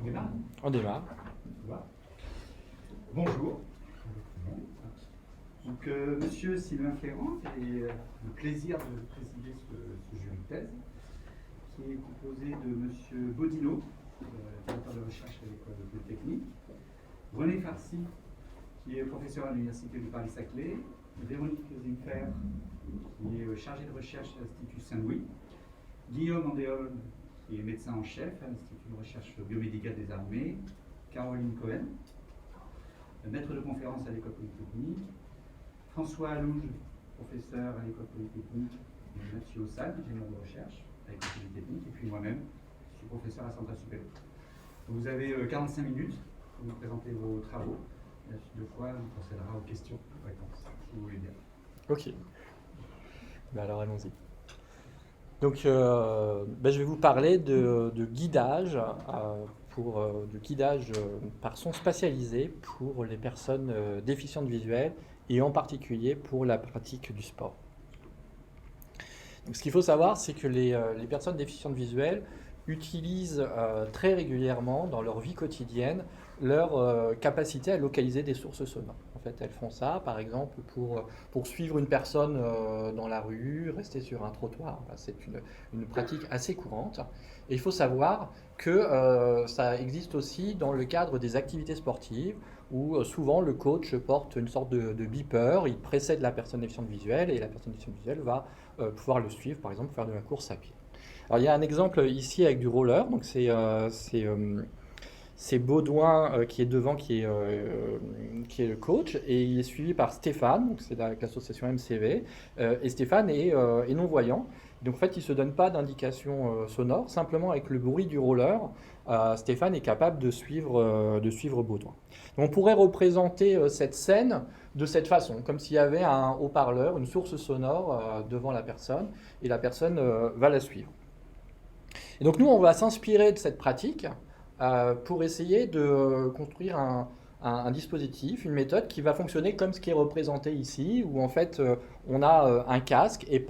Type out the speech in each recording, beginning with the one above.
On démarre. On démarre. Voilà. Bonjour. Donc, Monsieur Sylvain Ferrand, j'ai le plaisir de présider ce jury de thèse, qui est composé de Monsieur Bodino, directeur de recherche à l'école polytechnique, René Farcy, qui est professeur à l'Université de Paris-Saclay, Véronique Zimfer, qui est chargée de recherche à l'Institut Saint-Louis, Guillaume Andéol, qui est médecin en chef à l'Institut de recherche biomédicale des armées, Caroline Cohen, maître de conférence à l'école polytechnique, François Allouge, professeur à l'école polytechnique, et Mathieu Ossal, ingénieur de recherche à l'école polytechnique, et puis moi-même, je suis professeur à Centrale Supérieure. Vous avez 45 minutes pour vous présenter vos travaux, à la suite de quoi on procédera aux questions-réponses, si vous voulez bien. Ok. Alors allons-y. Donc je vais vous parler de guidage, de guidage par son spatialisé pour les personnes déficientes visuelles et en particulier pour la pratique du sport. Donc, ce qu'il faut savoir, c'est que les personnes déficientes visuelles utilisent très régulièrement dans leur vie quotidienne leur capacité à localiser des sources sonores. En fait, elles font ça, par exemple, pour suivre une personne dans la rue, rester sur un trottoir. C'est une pratique assez courante. Et il faut savoir que ça existe aussi dans le cadre des activités sportives, où souvent le coach porte une sorte de beeper, il précède la personne déficiente visuelle, et la personne déficiente visuelle va pouvoir le suivre, par exemple, faire de la course à pied. Alors, il y a un exemple ici avec du roller, donc c'est Baudouin qui est devant, qui est le coach, et il est suivi par Stéphane, donc c'est avec l'association MCV, et Stéphane est non-voyant. Donc en fait, il ne se donne pas d'indication sonore, simplement avec le bruit du roller, Stéphane est capable de suivre Baudouin. Donc, on pourrait représenter cette scène de cette façon, comme s'il y avait un haut-parleur, une source sonore devant la personne, et la personne va la suivre. Et donc nous, on va s'inspirer de cette pratique pour essayer de construire un dispositif, une méthode qui va fonctionner comme ce qui est représenté ici, où en fait on a un casque et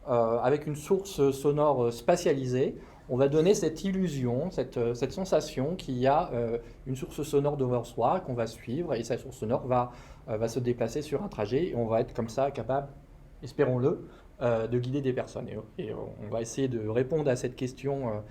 avec une source sonore spatialisée, on va donner cette illusion, cette sensation qu'il y a une source sonore devant soi qu'on va suivre et cette source sonore va se déplacer sur un trajet et on va être comme ça capable, espérons-le, de guider des personnes. Et on va essayer de répondre à cette question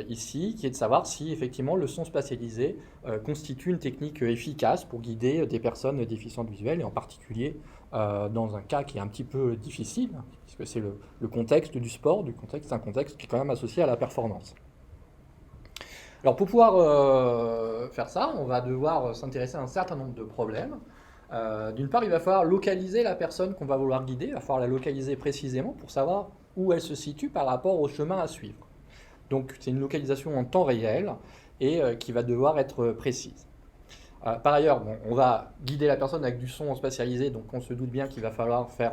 ici, qui est de savoir si effectivement le son spatialisé constitue une technique efficace pour guider des personnes déficientes visuelles, et en particulier dans un cas qui est un petit peu difficile, puisque c'est le contexte du sport, c'est un contexte qui est quand même associé à la performance. Alors pour pouvoir faire ça, on va devoir s'intéresser à un certain nombre de problèmes. D'une part, il va falloir localiser la personne qu'on va vouloir guider, il va falloir la localiser précisément pour savoir où elle se situe par rapport au chemin à suivre. Donc c'est une localisation en temps réel et qui va devoir être précise. Par ailleurs, on va guider la personne avec du son spatialisé, donc on se doute bien qu'il va falloir faire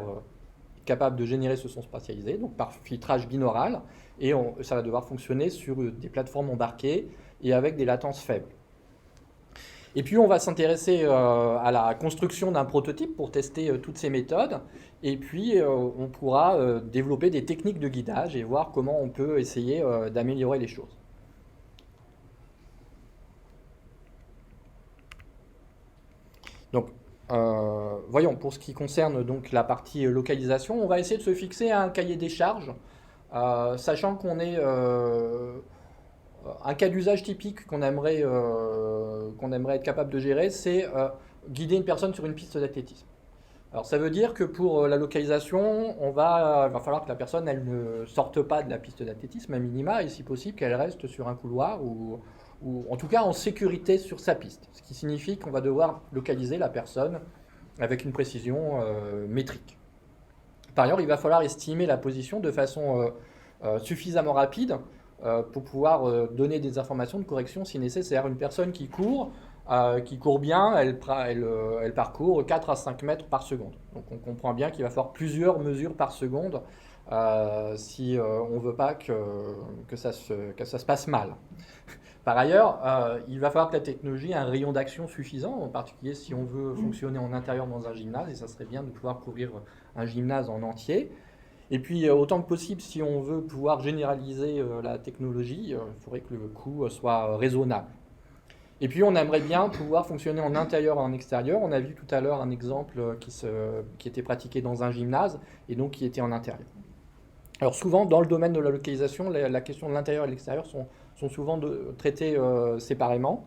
capable de générer ce son spatialisé, donc par filtrage binaural, et ça va devoir fonctionner sur des plateformes embarquées et avec des latences faibles. Et puis on va s'intéresser à la construction d'un prototype pour tester toutes ces méthodes. Et puis on pourra développer des techniques de guidage et voir comment on peut essayer d'améliorer les choses. Donc voyons, pour ce qui concerne donc la partie localisation, on va essayer de se fixer un cahier des charges, sachant qu'on est un cas d'usage typique qu'on aimerait être capable de gérer, c'est guider une personne sur une piste d'athlétisme. Alors ça veut dire que pour la localisation, il va falloir que la personne elle ne sorte pas de la piste d'athlétisme à minima, et si possible qu'elle reste sur un couloir ou en tout cas en sécurité sur sa piste. Ce qui signifie qu'on va devoir localiser la personne avec une précision métrique. Par ailleurs, il va falloir estimer la position de façon suffisamment rapide pour pouvoir donner des informations de correction si nécessaire. Une personne qui court bien, elle parcourt 4 à 5 mètres par seconde. Donc on comprend bien qu'il va falloir plusieurs mesures par seconde si on ne veut pas que ça se passe mal. Par ailleurs, il va falloir que la technologie ait un rayon d'action suffisant, en particulier si on veut fonctionner en intérieur dans un gymnase, et ça serait bien de pouvoir couvrir un gymnase en entier. Et puis, autant que possible, si on veut pouvoir généraliser la technologie, il faudrait que le coût soit raisonnable. Et puis, on aimerait bien pouvoir fonctionner en intérieur et en extérieur. On a vu tout à l'heure un exemple qui était pratiqué dans un gymnase et donc qui était en intérieur. Alors souvent, dans le domaine de la localisation, la question de l'intérieur et de l'extérieur sont souvent traitées séparément.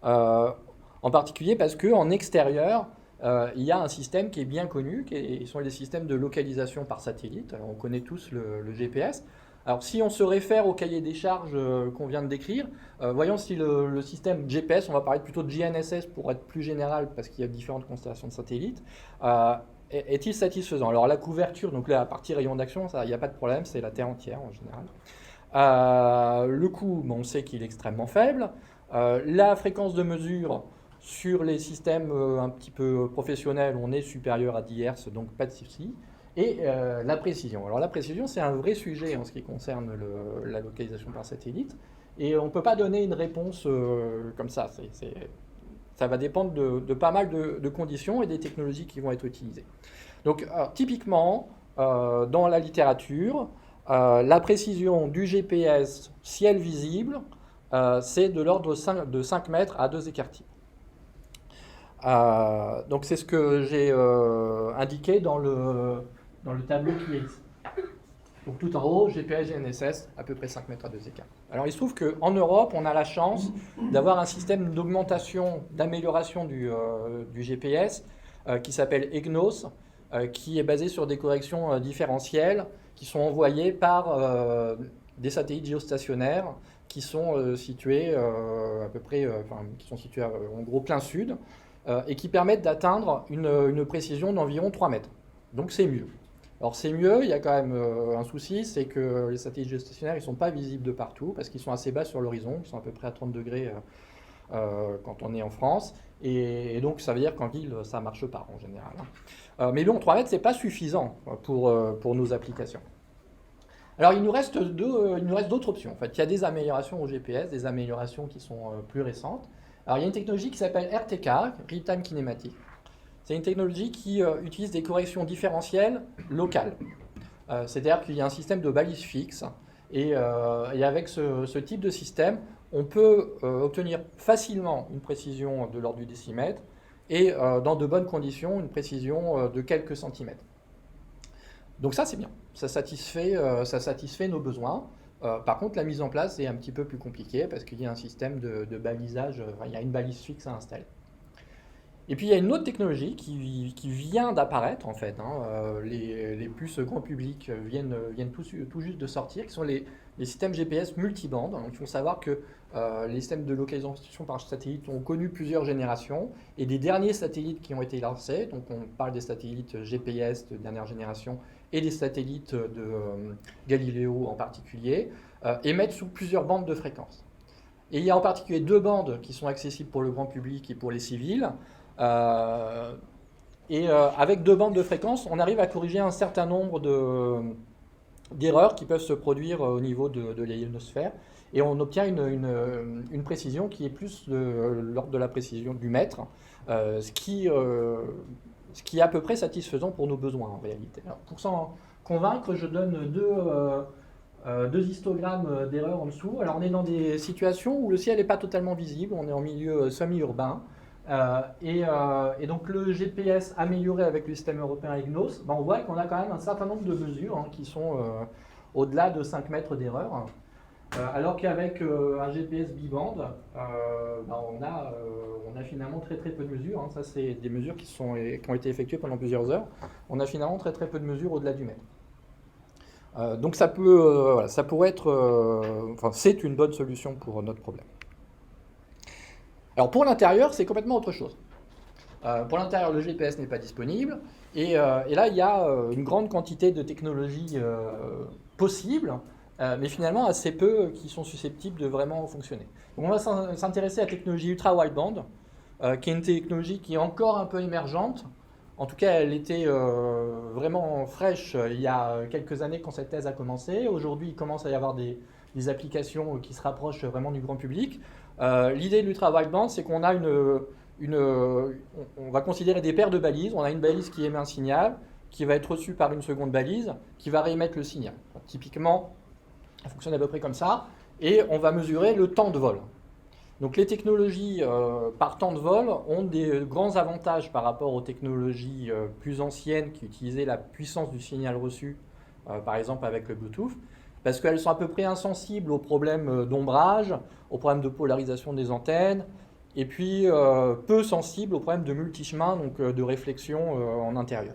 En particulier parce qu'en extérieur, il y a un système qui est bien connu, qui sont les systèmes de localisation par satellite. Alors, on connaît tous le GPS. Alors si on se réfère au cahier des charges qu'on vient de décrire, voyons si le système GPS, on va parler plutôt de GNSS pour être plus général parce qu'il y a différentes constellations de satellites, est-il satisfaisant? Alors la couverture, donc la partie rayon d'action, il n'y a pas de problème, c'est la Terre entière en général. Le coût, on sait qu'il est extrêmement faible. La fréquence de mesure sur les systèmes un petit peu professionnels, on est supérieur à 10 Hz, donc pas de souci. Et la précision. Alors la précision, c'est un vrai sujet en ce qui concerne la localisation par satellite. Et on ne peut pas donner une réponse comme ça. Ça va dépendre de pas mal de conditions et des technologies qui vont être utilisées. Donc typiquement, dans la littérature, la précision du GPS ciel visible, c'est de l'ordre de 5 mètres à 2 écarts-types. Donc c'est ce que j'ai indiqué dans le tableau qui est ici. Donc tout en haut, GPS, GNSS, à peu près 5 mètres à 2 écarts. Alors il se trouve qu'en Europe, on a la chance d'avoir un système d'augmentation, d'amélioration du GPS qui s'appelle EGNOS, qui est basé sur des corrections différentielles qui sont envoyées par des satellites géostationnaires qui sont situés à peu près, qui sont situés en gros plein sud et qui permettent d'atteindre une précision d'environ 3 mètres. Donc c'est mieux. Alors c'est mieux, il y a quand même un souci, c'est que les satellites géostationnaires, ils ne sont pas visibles de partout, parce qu'ils sont assez bas sur l'horizon, ils sont à peu près à 30 degrés quand on est en France, et donc ça veut dire qu'en ville, ça ne marche pas en général. Mais bon, 3 mètres, ce n'est pas suffisant pour nos applications. Alors il nous reste d'autres options. En fait, il y a des améliorations au GPS, des améliorations qui sont plus récentes. Alors il y a une technologie qui s'appelle RTK, Real Time Kinematic. C'est une technologie qui utilise des corrections différentielles locales. C'est-à-dire qu'il y a un système de balises fixes et avec ce type de système, on peut obtenir facilement une précision de l'ordre du décimètre et dans de bonnes conditions, une précision de quelques centimètres. Donc ça, c'est bien. Ça satisfait nos besoins. Par contre, la mise en place est un petit peu plus compliquée parce qu'il y a un système de balisage, il y a une balise fixe à installer. Et puis il y a une autre technologie qui vient d'apparaître en fait. Les puces grand public viennent tout juste de sortir, qui sont les systèmes GPS multibandes. Donc, il faut savoir que les systèmes de localisation par satellite ont connu plusieurs générations et des derniers satellites qui ont été lancés, donc on parle des satellites GPS de dernière génération et des satellites de Galileo en particulier, émettent sous plusieurs bandes de fréquences. Et il y a en particulier 2 bandes qui sont accessibles pour le grand public et pour les civils. Avec 2 bandes de fréquences, on arrive à corriger un certain nombre d'erreurs qui peuvent se produire au niveau de l'ionosphère. Et on obtient une précision qui est plus de l'ordre de la précision du mètre, ce qui est à peu près satisfaisant pour nos besoins en réalité. Alors, pour s'en convaincre, je donne deux histogrammes d'erreurs en dessous. Alors on est dans des situations où le ciel n'est pas totalement visible, on est en milieu semi-urbain. Et donc le GPS amélioré avec le système européen EGNOS, on voit qu'on a quand même un certain nombre de mesures qui sont au-delà de 5 mètres d'erreur. Alors qu'avec un GPS bibande, on a finalement très peu de mesures. Ça, c'est des mesures qui ont été effectuées pendant plusieurs heures. On a finalement très peu de mesures au-delà du mètre. Donc ça pourrait être, c'est une bonne solution pour notre problème. Alors pour l'intérieur, c'est complètement autre chose. Pour l'intérieur, le GPS n'est pas disponible. Et là, il y a une grande quantité de technologies possibles, mais finalement assez peu qui sont susceptibles de vraiment fonctionner. Donc on va s'intéresser à la technologie ultra-wideband, qui est une technologie qui est encore un peu émergente. En tout cas, elle était vraiment fraîche il y a quelques années quand cette thèse a commencé. Aujourd'hui, il commence à y avoir des applications qui se rapprochent vraiment du grand public. L'idée de l'ultra-wideband, c'est qu'on va considérer des paires de balises. On a une balise qui émet un signal, qui va être reçu par une seconde balise, qui va réémettre le signal. Donc, typiquement, ça fonctionne à peu près comme ça, et on va mesurer le temps de vol. Donc les technologies par temps de vol ont des grands avantages par rapport aux technologies plus anciennes qui utilisaient la puissance du signal reçu, par exemple avec le Bluetooth, parce qu'elles sont à peu près insensibles aux problèmes d'ombrage, aux problèmes de polarisation des antennes, et puis peu sensibles aux problèmes de multichemin, donc de réflexion en intérieur.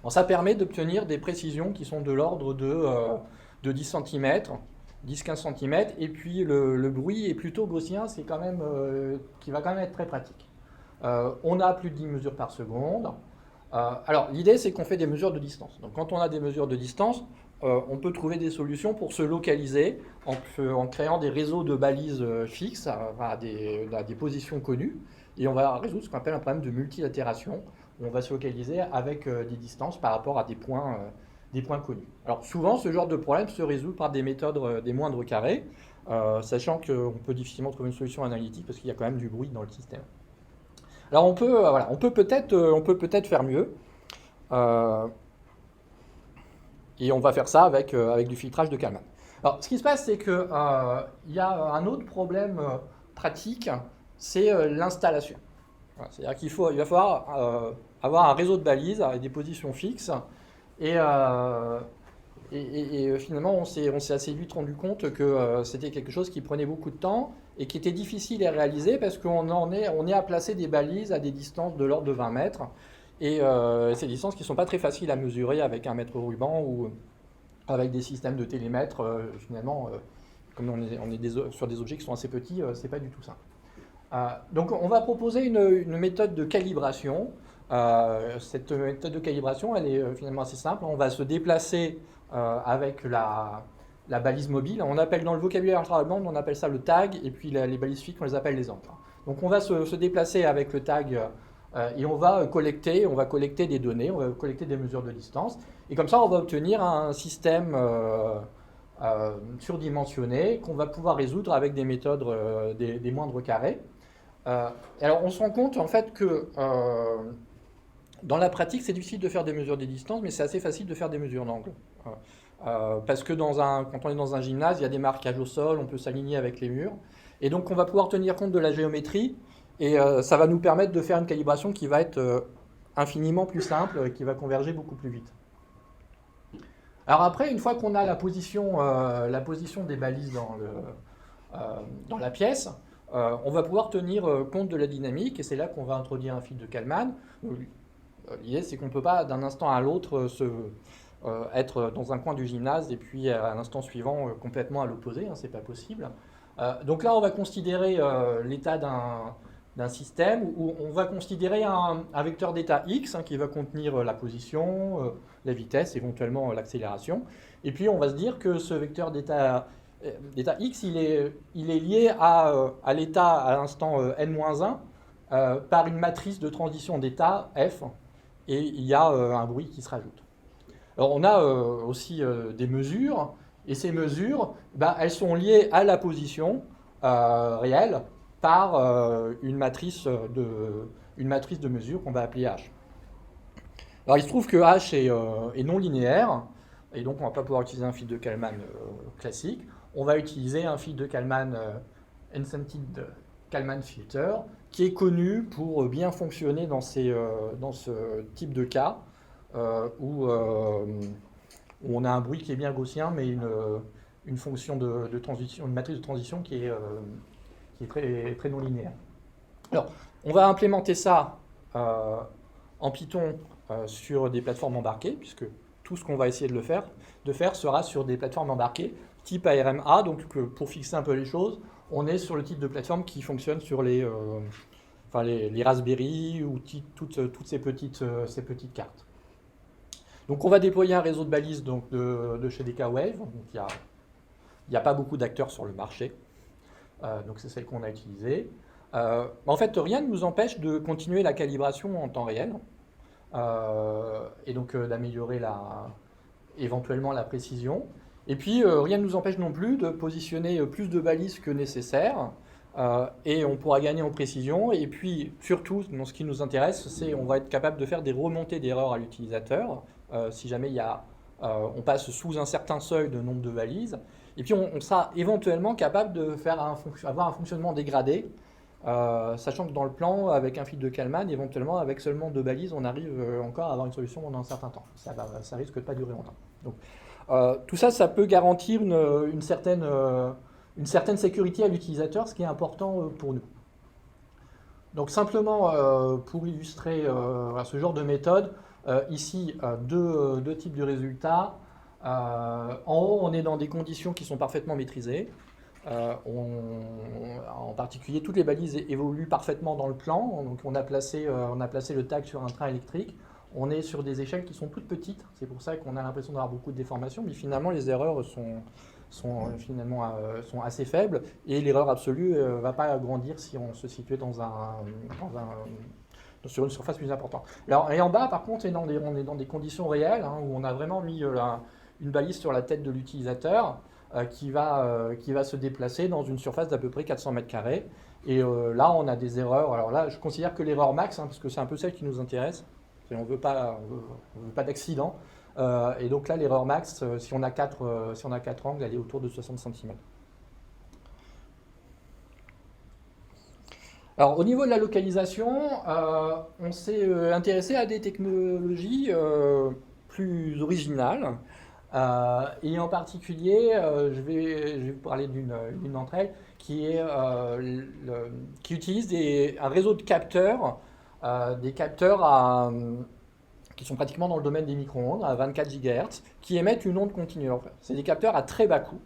Alors, ça permet d'obtenir des précisions qui sont de l'ordre de 10 cm, 10-15 cm, et puis le bruit est plutôt gaussien, c'est quand même, qui va quand même être très pratique. On a plus de 10 mesures par seconde. Alors l'idée c'est qu'on fait des mesures de distance. Donc quand on a des mesures de distance, on peut trouver des solutions pour se localiser en créant des réseaux de balises fixes à des positions connues, et on va résoudre ce qu'on appelle un problème de multilatération, où on va se localiser avec des distances par rapport à des points connus. Alors souvent, ce genre de problème se résout par des méthodes des moindres carrés, sachant qu'on peut difficilement trouver une solution analytique parce qu'il y a quand même du bruit dans le système. Alors on peut peut-être faire mieux, et on va faire ça avec du filtrage de Kalman. Alors ce qui se passe, c'est qu'il y a un autre problème pratique, c'est l'installation. Voilà, c'est-à-dire qu'il va falloir avoir un réseau de balises avec des positions fixes. Et finalement, on s'est assez vite rendu compte que c'était quelque chose qui prenait beaucoup de temps et qui était difficile à réaliser parce qu'on est à placer des balises à des distances de l'ordre de 20 mètres. Et ces distances qui ne sont pas très faciles à mesurer avec un mètre ruban ou avec des systèmes de télémètres. Finalement, comme on est sur des objets qui sont assez petits, c'est pas du tout simple. Donc on va proposer une méthode de calibration. Cette méthode de calibration, elle est finalement assez simple. On va se déplacer avec la balise mobile. On appelle dans le vocabulaire ultra-wideband, on appelle ça le tag, et puis les balises fixes, on les appelle les ancres. Donc on va se déplacer avec le tag et on va collecter des données, on va collecter des mesures de distance. Et comme ça, on va obtenir un système surdimensionné qu'on va pouvoir résoudre avec des méthodes des moindres carrés. Alors on se rend compte en fait que dans la pratique, c'est difficile de faire des mesures des distances, mais c'est assez facile de faire des mesures d'angle. Parce que quand on est dans un gymnase, il y a des marquages au sol, on peut s'aligner avec les murs. Et donc on va pouvoir tenir compte de la géométrie, et ça va nous permettre de faire une calibration qui va être infiniment plus simple, et qui va converger beaucoup plus vite. Alors après, une fois qu'on a la position des balises dans la pièce, on va pouvoir tenir compte de la dynamique, et c'est là qu'on va introduire un fil de Kalman. L'idée, c'est qu'on ne peut pas d'un instant à l'autre être dans un coin du gymnase et puis à l'instant suivant complètement à l'opposé, hein, c'est pas possible. Donc là, on va considérer l'état d'un système où on va considérer un vecteur d'état x qui va contenir la position, la vitesse, éventuellement l'accélération. Et puis on va se dire que ce vecteur d'état x, il est lié à l'état à l'instant n-1 par une matrice de transition d'état f, et il y a un bruit qui se rajoute. Alors on a aussi des mesures, et ces mesures, elles sont liées à la position réelle par une matrice de mesure qu'on va appeler h. Alors il se trouve que h est non linéaire, et donc on ne va pas pouvoir utiliser un fil de Kalman classique. On va utiliser un fil de Kalman Enchanted Kalman Filter, qui est connu pour bien fonctionner dans ce type de cas, où on a un bruit qui est bien gaussien, mais une fonction de transition, une matrice de transition qui est très, très non linéaire. Alors, on va implémenter ça en Python sur des plateformes embarquées, puisque tout ce qu'on va essayer de faire sera sur des plateformes embarquées type ARMA. Donc pour fixer un peu les choses, on est sur le type de plateforme qui fonctionne sur les Raspberry ou toutes ces petites cartes. Donc on va déployer un réseau de balises donc, de chez DK Wave. Donc il n'y a pas beaucoup d'acteurs sur le marché. Donc c'est celle qu'on a utilisée. En fait, rien ne nous empêche de continuer la calibration en temps réel et donc d'améliorer éventuellement la précision. Et puis rien ne nous empêche non plus de positionner plus de balises que nécessaire et on pourra gagner en précision. Et puis, surtout, dans ce qui nous intéresse, c'est on va être capable de faire des remontées d'erreurs à l'utilisateur, si jamais on passe sous un certain seuil de nombre de valises. Et puis, on sera éventuellement capable de faire avoir un fonctionnement dégradé, sachant que dans le plan, avec un fil de Kalman, éventuellement, avec seulement 2 balises, on arrive encore à avoir une solution pendant un certain temps. Ça risque de pas durer longtemps. Donc, tout ça, ça peut garantir une certaine sécurité à l'utilisateur, ce qui est important pour nous. Donc simplement, pour illustrer ce genre de méthode, ici, deux types de résultats. En haut, on est dans des conditions qui sont parfaitement maîtrisées. En particulier, toutes les balises évoluent parfaitement dans le plan. Donc on a placé le tag sur un train électrique. On est sur des échelles qui sont toutes petites. C'est pour ça qu'on a l'impression d'avoir beaucoup de déformations. Mais finalement, les erreurs sont assez faibles. Et l'erreur absolue ne va pas grandir si on se situait sur une surface plus importante. Alors, et en bas, par contre, on est dans des conditions réelles, hein, où on a vraiment mis une balise sur la tête de l'utilisateur qui va se déplacer dans une surface d'à peu près 400 mètres carrés. Et là, on a des erreurs. Alors là, je considère que l'erreur max, hein, parce que c'est un peu celle qui nous intéresse, on ne veut pas d'accident. Et donc là, l'erreur max, si on a 4 angles, elle est autour de 60 cm. Alors, au niveau de la localisation, on s'est intéressé à des technologies plus originales. Et en particulier, je vais vous parler d'une d'entre elles qui utilise un réseau de capteurs, des capteurs qui sont pratiquement dans le domaine des micro-ondes, à 24 GHz, qui émettent une onde continue. C'est des capteurs à très bas coût.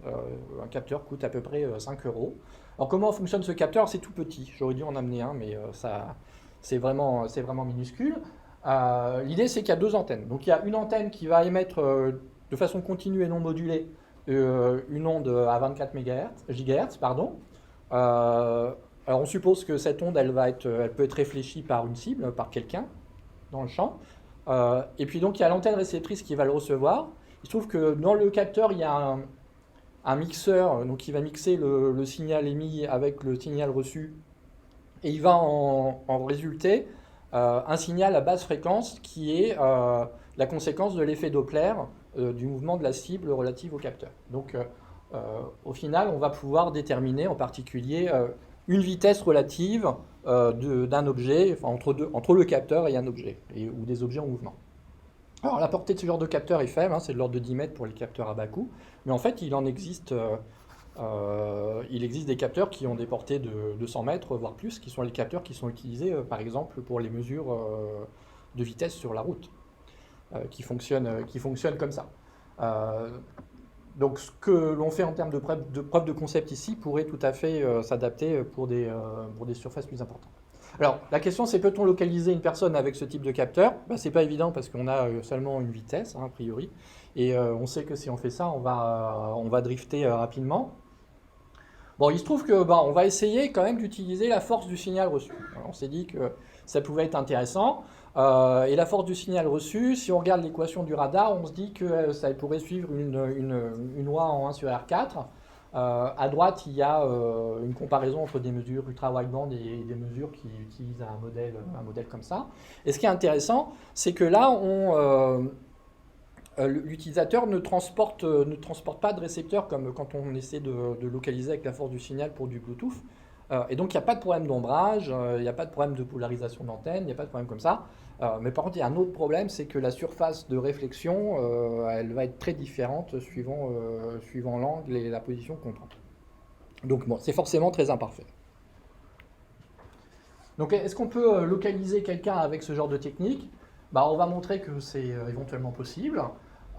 Un capteur coûte à peu près 5 €. Alors comment fonctionne ce capteur? C'est tout petit. J'aurais dû en amener un, mais c'est vraiment minuscule. L'idée, c'est qu'il y a 2 antennes. Donc il y a une antenne qui va émettre de façon continue et non modulée une onde à 24 GHz. Alors on suppose que cette onde, elle peut être réfléchie par une cible, par quelqu'un dans le champ. Et puis donc il y a l'antenne réceptrice qui va le recevoir. Il se trouve que dans le capteur, il y a un mixeur donc qui va mixer le signal émis avec le signal reçu. Et il va en résulter un signal à basse fréquence qui est la conséquence de l'effet Doppler du mouvement de la cible relative au capteur. Donc au final, on va pouvoir déterminer en particulier une vitesse relative d'un objet, enfin, entre le capteur et un objet, ou des objets en mouvement. Alors la portée de ce genre de capteur est faible, hein, c'est de l'ordre de 10 mètres pour les capteurs à bas coût, mais en fait il existe des capteurs qui ont des portées de 100 mètres, voire plus, qui sont les capteurs qui sont utilisés par exemple pour les mesures de vitesse sur la route, qui fonctionnent comme ça. Donc ce que l'on fait en termes de preuve de concept ici pourrait tout à fait s'adapter pour des surfaces plus importantes. Alors la question c'est, peut-on localiser une personne avec ce type de capteur? C'est pas évident parce qu'on a seulement une vitesse, hein, a priori, et on sait que si on fait ça, on va drifter rapidement. Bon, il se trouve que on va essayer quand même d'utiliser la force du signal reçu. Alors, on s'est dit que ça pouvait être intéressant. Et la force du signal reçu, si on regarde l'équation du radar, on se dit que ça pourrait suivre une loi en 1 sur R4. À droite, il y a une comparaison entre des mesures ultra-wideband et des mesures qui utilisent un modèle comme ça. Et ce qui est intéressant, c'est que là, l'utilisateur ne transporte pas de récepteur comme quand on essaie de localiser avec la force du signal pour du Bluetooth. Et donc, il n'y a pas de problème d'ombrage, il n'y a pas de problème de polarisation d'antenne, il n'y a pas de problème comme ça. Mais par contre, il y a un autre problème, c'est que la surface de réflexion, elle va être très différente suivant l'angle et la position qu'on prend. Donc, bon, c'est forcément très imparfait. Donc, est-ce qu'on peut localiser quelqu'un avec ce genre de technique? On va montrer que c'est éventuellement possible.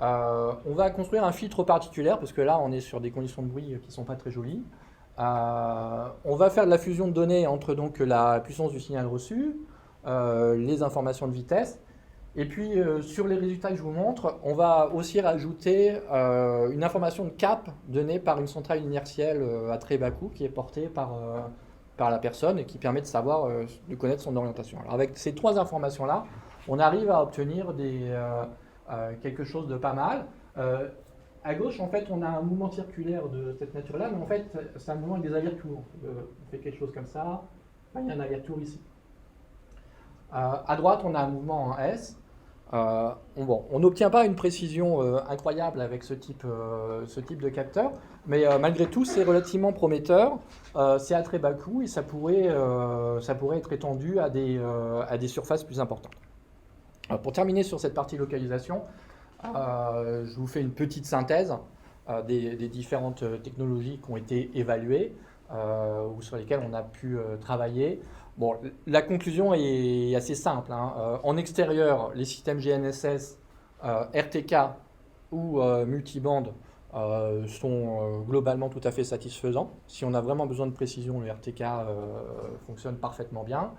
On va construire un filtre particulaire, parce que là, on est sur des conditions de bruit qui ne sont pas très jolies. On va faire de la fusion de données entre donc la puissance du signal reçu, les informations de vitesse, et puis sur les résultats que je vous montre, on va aussi rajouter une information de cap donnée par une centrale inertielle à très bas coût qui est portée par la personne et qui permet de connaître son orientation. Alors avec ces 3 informations-là, on arrive à obtenir quelque chose de pas mal. à gauche, en fait, on a un mouvement circulaire de cette nature-là, mais en fait, c'est un mouvement avec des allers-retours. On fait quelque chose comme ça, enfin, il y a un aller-retour ici. À droite, on a un mouvement en S. On n'obtient pas une précision incroyable avec ce type de capteur, mais malgré tout, c'est relativement prometteur. C'est à très bas coût et ça pourrait être étendu à des surfaces plus importantes. Alors, pour terminer sur cette partie localisation, je vous fais une petite synthèse des différentes technologies qui ont été évaluées ou sur lesquelles on a pu travailler. Bon, la conclusion est assez simple, hein. En extérieur, les systèmes GNSS, RTK ou multiband sont globalement tout à fait satisfaisants. Si on a vraiment besoin de précision, le RTK fonctionne parfaitement bien.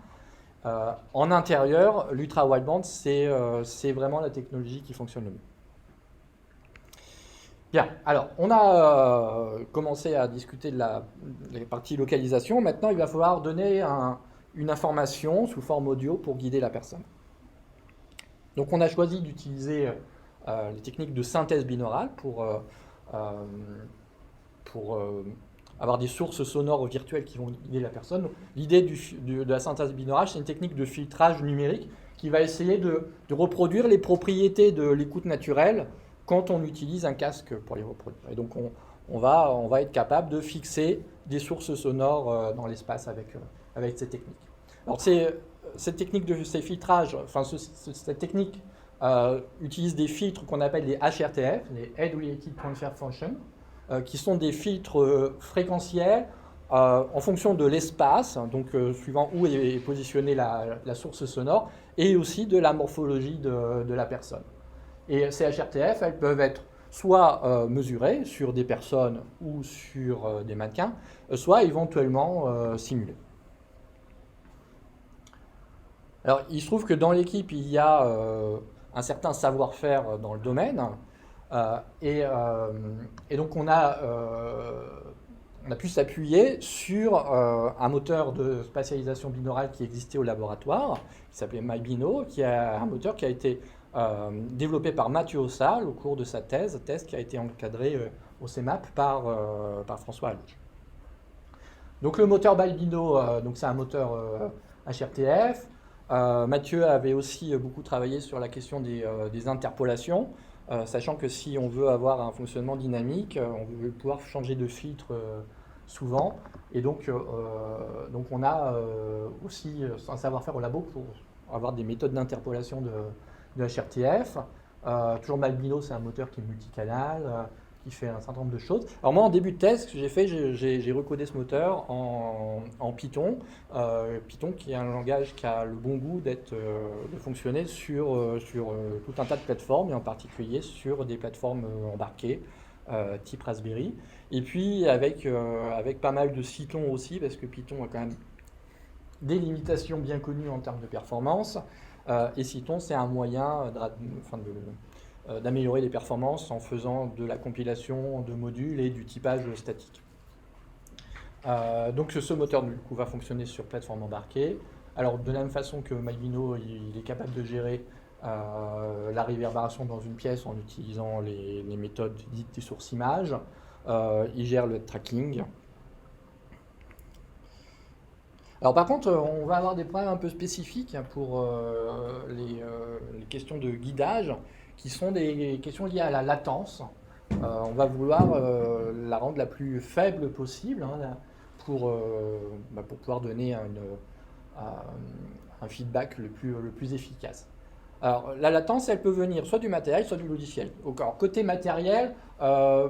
En intérieur, l'ultra-wideband, c'est vraiment la technologie qui fonctionne le mieux. Bien, alors on a commencé à discuter de la partie localisation. Maintenant, il va falloir donner une information sous forme audio pour guider la personne. Donc on a choisi d'utiliser les techniques de synthèse binaurale pour avoir des sources sonores virtuelles qui vont guider la personne. L'idée de la synthèse binaurale, c'est une technique de filtrage numérique qui va essayer de reproduire les propriétés de l'écoute naturelle quand on utilise un casque pour les reproduire. Et donc on va être capable de fixer des sources sonores dans l'espace avec ces techniques. Alors cette technique de ces filtrages, enfin cette technique utilise des filtres qu'on appelle les HRTF, les Head Related Transfer Function, qui sont des filtres fréquentiels en fonction de l'espace, donc suivant où est positionnée la source sonore, et aussi de la morphologie de la personne. Et ces HRTF, elles peuvent être soit mesurées sur des personnes ou sur des mannequins, soit éventuellement simulées. Alors, il se trouve que dans l'équipe, il y a un certain savoir-faire dans le domaine, et donc on a pu s'appuyer sur un moteur de spatialisation binaurale qui existait au laboratoire, qui s'appelait MyBino, qui est un moteur qui a été développé par Mathieu Ossal au cours de sa thèse qui a été encadrée au CEMAP par François Allouche. Donc le moteur MyBino, c'est un moteur HRTF. Mathieu avait aussi beaucoup travaillé sur la question des interpolations, sachant que si on veut avoir un fonctionnement dynamique, on veut pouvoir changer de filtre souvent. Et donc on a aussi un savoir-faire au labo pour avoir des méthodes d'interpolation de HRTF. Toujours MyBino, c'est un moteur qui est multicanal, qui fait un certain nombre de choses. Alors moi, en début de thèse, ce que j'ai fait, j'ai recodé ce moteur en Python. Python qui est un langage qui a le bon goût de fonctionner sur tout un tas de plateformes, et en particulier sur des plateformes embarquées, type Raspberry. Et puis avec pas mal de Cython aussi, parce que Python a quand même des limitations bien connues en termes de performance. Et Cython, c'est un moyen d'améliorer les performances en faisant de la compilation de modules et du typage statique. Donc ce moteur du coup va fonctionner sur plateforme embarquée. Alors de la même façon que MyBino, il est capable de gérer la réverbération dans une pièce en utilisant les méthodes dites des sources images. Il gère le tracking. Alors par contre, on va avoir des problèmes un peu spécifiques pour les questions de guidage, qui sont des questions liées à la latence. On va vouloir la rendre la plus faible possible, hein, pour pouvoir donner un feedback le plus efficace. Alors la latence, elle peut venir soit du matériel, soit du logiciel. Alors, côté matériel,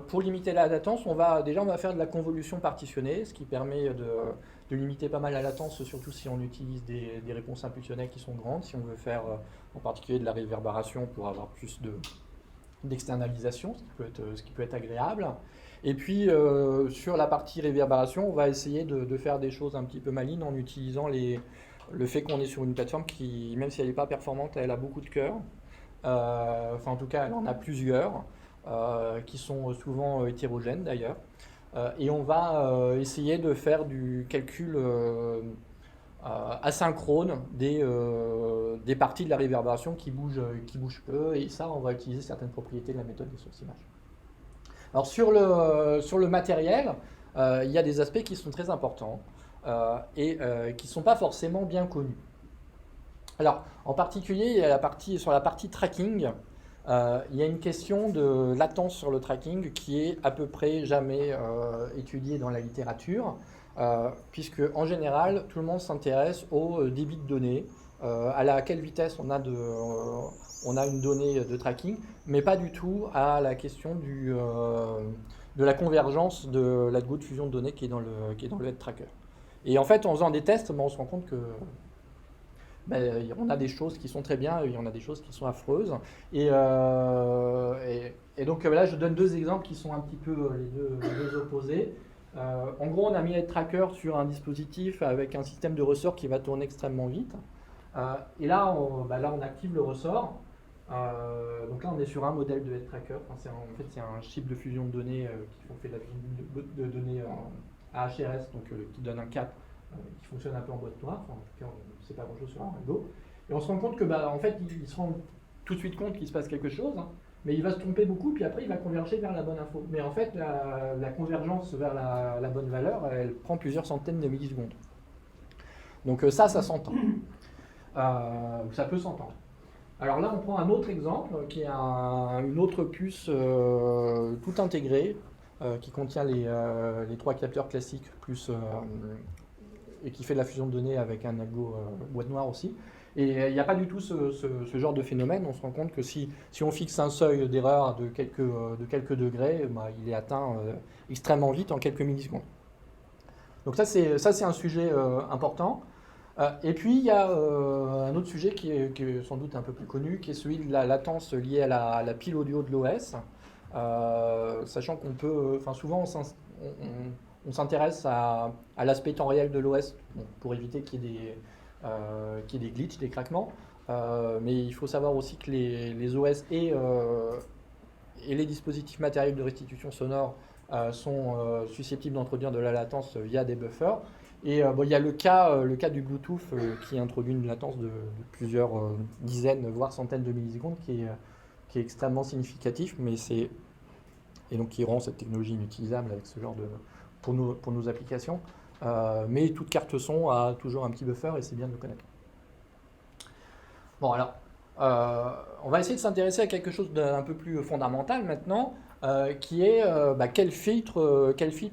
pour limiter la latence, on va faire de la convolution partitionnée, ce qui permet de limiter pas mal la latence, surtout si on utilise des réponses impulsionnelles qui sont grandes, si on veut faire en particulier de la réverbération pour avoir plus d'externalisation, ce qui peut être agréable. Et puis sur la partie réverbération, on va essayer de faire des choses un petit peu malines en utilisant le fait qu'on est sur une plateforme qui, même si elle n'est pas performante, elle a beaucoup de cœurs. En tout cas, elle en a plusieurs, qui sont souvent hétérogènes d'ailleurs. Et on va essayer de faire du calcul asynchrone des parties de la réverbération qui bougent peu. Et ça, on va utiliser certaines propriétés de la méthode des sources images. Alors sur le matériel, il y a des aspects qui sont très importants et qui ne sont pas forcément bien connus. Alors en particulier, il y a sur la partie tracking, il y a une question de latence sur le tracking qui est à peu près jamais étudiée dans la littérature, puisque en général, tout le monde s'intéresse au débit de données, à quelle vitesse on a une donnée de tracking, mais pas du tout à la question de la convergence de l'algo de fusion de données qui est dans le head tracker. Et en fait, en faisant des tests, on se rend compte que on a des choses qui sont très bien, et on a des choses qui sont affreuses. Et donc là, je donne deux exemples qui sont un petit peu les deux opposés. En gros, on a mis un tracker sur un dispositif avec un système de ressort qui va tourner extrêmement vite. Et là, on active le ressort. Donc là, on est sur un modèle de head tracker. Enfin, c'est un chip de fusion de données qui fait de la fusion de données à HRS, donc qui donne un cap qui fonctionne un peu en boîte noire. Enfin, en tout cas, on ne sait pas grand-chose sur un algo. Et on se rend compte que, en fait, il se rend tout de suite compte qu'il se passe quelque chose, hein, mais il va se tromper beaucoup, puis après, il va converger vers la bonne info. Mais en fait, la convergence vers la bonne valeur, elle prend plusieurs centaines de millisecondes. Donc ça s'entend. Ça peut s'entendre. Alors là, on prend un autre exemple, qui est une autre puce tout intégrée, qui contient les trois capteurs classiques, plus et qui fait de la fusion de données avec un algo boîte noire aussi. Et il n'y a pas du tout ce genre de phénomène. On se rend compte que si on fixe un seuil d'erreur de quelques degrés, il est atteint extrêmement vite en quelques millisecondes. Donc ça, c'est un sujet important. Et puis, il y a un autre sujet qui est sans doute un peu plus connu, qui est celui de la latence liée à la pile audio de l'OS. Sachant qu'on peut, souvent, on s'intéresse à l'aspect temps réel de l'OS pour éviter qu'il y ait des glitches, des craquements. Mais il faut savoir aussi que les OS et les dispositifs matériels de restitution sonore sont susceptibles d'introduire de la latence via des buffers. Et il y a le cas du Bluetooth qui introduit une latence de plusieurs dizaines, voire centaines de millisecondes qui est extrêmement significatif, et donc qui rend cette technologie inutilisable avec ce genre pour nos applications. Mais toute carte son a toujours un petit buffer et c'est bien de le connaître. Bon, alors, on va essayer de s'intéresser à quelque chose d'un peu plus fondamental maintenant, qui est quel filtre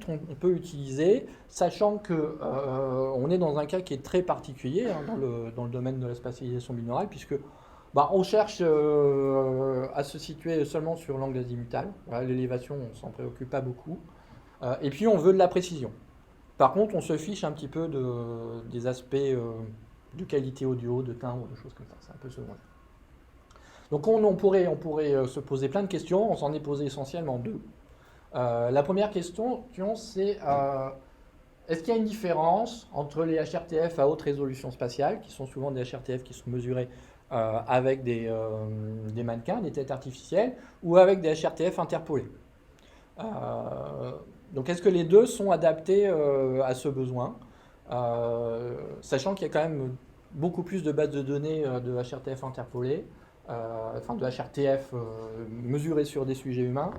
on peut utiliser, sachant que on est dans un cas qui est très particulier dans le domaine de la spatialisation binaurale, puisque on cherche à se situer seulement sur l'angle azimutal. Voilà, l'élévation, on s'en préoccupe pas beaucoup. Et puis on veut de la précision. Par contre, on se fiche un petit peu des aspects de qualité audio, de timbre, de choses comme ça. C'est un peu secondaire. Donc on pourrait se poser plein de questions, on s'en est posé essentiellement deux. La première question, c'est est-ce qu'il y a une différence entre les HRTF à haute résolution spatiale, qui sont souvent des HRTF qui sont mesurés avec des mannequins, des têtes artificielles, ou avec des HRTF interpolés? Donc est-ce que les deux sont adaptés à ce besoin, sachant qu'il y a quand même beaucoup plus de bases de données de HRTF interpolés, de HRTF mesurés sur des sujets humains,